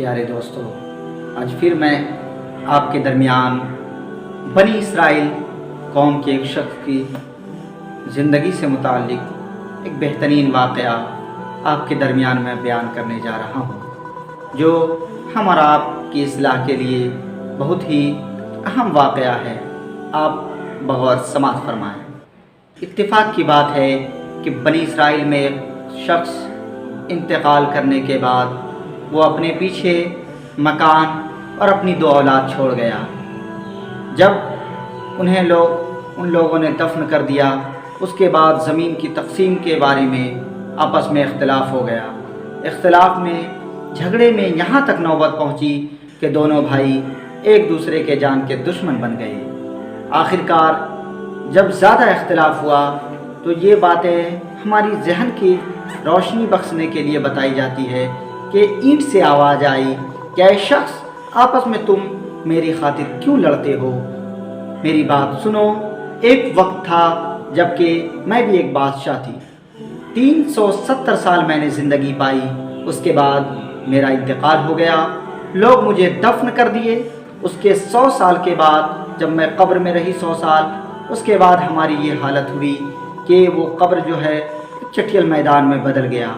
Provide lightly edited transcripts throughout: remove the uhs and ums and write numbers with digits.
پیارے دوستو، آج پھر میں آپ کے درمیان بنی اسرائیل قوم کے ایک شخص کی زندگی سے متعلق ایک بہترین واقعہ آپ کے درمیان میں بیان کرنے جا رہا ہوں، جو ہم اور آپ کی اصلاح کے لیے بہت ہی اہم واقعہ ہے۔ آپ بغور سماعت فرمائیں۔ اتفاق کی بات ہے کہ بنی اسرائیل میں ایک شخص انتقال کرنے کے بعد وہ اپنے پیچھے مکان اور اپنی 2 اولاد چھوڑ گیا۔ جب ان لوگوں نے دفن کر دیا، اس کے بعد زمین کی تقسیم کے بارے میں آپس میں اختلاف ہو گیا۔ اختلاف میں جھگڑے میں یہاں تک نوبت پہنچی کہ دونوں بھائی ایک دوسرے کے جان کے دشمن بن گئے۔ آخرکار جب زیادہ اختلاف ہوا تو یہ باتیں ہماری ذہن کی روشنی بخشنے کے لیے بتائی جاتی ہے کہ اینٹ سے آواز آئی کہ اے شخص، آپس میں تم میری خاطر کیوں لڑتے ہو؟ میری بات سنو۔ ایک وقت تھا جب کہ میں بھی ایک بادشاہ تھی۔ 370 سال میں نے زندگی پائی، اس کے بعد میرا انتقال ہو گیا، لوگ مجھے دفن کر دیے۔ اس کے 100 سال کے بعد جب میں قبر میں رہی 100 سال، اس کے بعد ہماری یہ حالت ہوئی کہ وہ قبر جو ہے چٹھیل میدان میں بدل گیا۔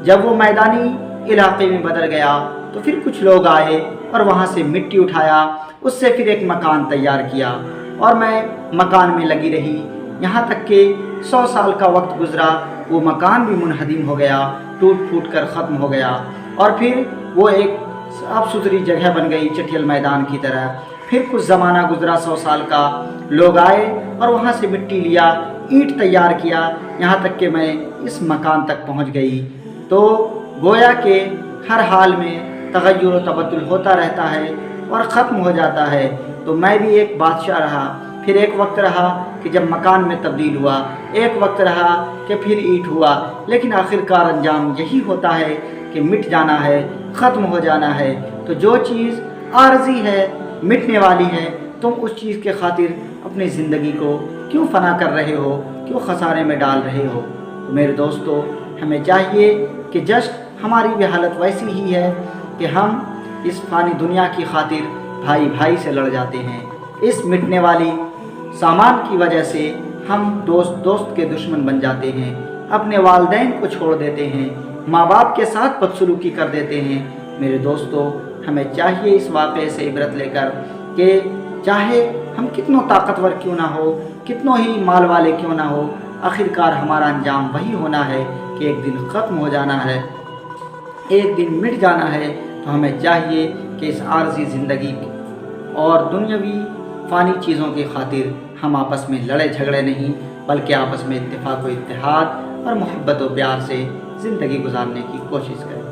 جب وہ میدانی علاقے میں بدل گیا تو پھر کچھ لوگ آئے اور وہاں سے مٹی اٹھایا، اس سے پھر ایک مکان تیار کیا اور میں مکان میں لگی رہی، یہاں تک کہ 100 سال کا وقت گزرا، وہ مکان بھی منہدم ہو گیا، ٹوٹ پھوٹ کر ختم ہو گیا، اور پھر وہ ایک صاف ستھری جگہ بن گئی چٹھیل میدان کی طرح۔ پھر کچھ زمانہ گزرا، 100 سال کا، لوگ آئے اور وہاں سے مٹی لیا، اینٹ تیار کیا، یہاں تک کہ میں اس مکان تک پہنچ گئی۔ تو گویا کہ ہر حال میں تغیر و تبدل ہوتا رہتا ہے اور ختم ہو جاتا ہے۔ تو میں بھی ایک بادشاہ رہا، پھر ایک وقت رہا کہ جب مکان میں تبدیل ہوا، ایک وقت رہا کہ پھر اینٹ ہوا، لیکن آخرکار انجام یہی ہوتا ہے کہ مٹ جانا ہے، ختم ہو جانا ہے۔ تو جو چیز عارضی ہے، مٹنے والی ہے، تم اس چیز کے خاطر اپنی زندگی کو کیوں فنا کر رہے ہو، کیوں خسارے میں ڈال رہے ہو؟ تو میرے دوستو، ہمیں چاہیے کہ جسٹ ہماری بھی حالت ویسی ہی ہے کہ ہم اس فانی دنیا کی خاطر بھائی بھائی سے لڑ جاتے ہیں۔ اس مٹنے والی سامان کی وجہ سے ہم دوست کے دشمن بن جاتے ہیں، اپنے والدین کو چھوڑ دیتے ہیں، ماں باپ کے ساتھ بدسلوکی کر دیتے ہیں۔ میرے دوستو، ہمیں چاہیے اس واقعے سے عبرت لے کر کہ چاہے ہم کتنوں طاقتور کیوں نہ ہو، کتنوں ہی مال والے کیوں نہ ہو، آخرکار ہمارا انجام وہی ہونا ہے کہ ایک دن ختم ہو جانا ہے، ایک دن مٹ جانا ہے۔ تو ہمیں چاہیے کہ اس عارضی زندگی اور دنیاوی فانی چیزوں کی خاطر ہم آپس میں لڑے جھگڑے نہیں، بلکہ آپس میں اتفاق و اتحاد اور محبت و پیار سے زندگی گزارنے کی کوشش کریں۔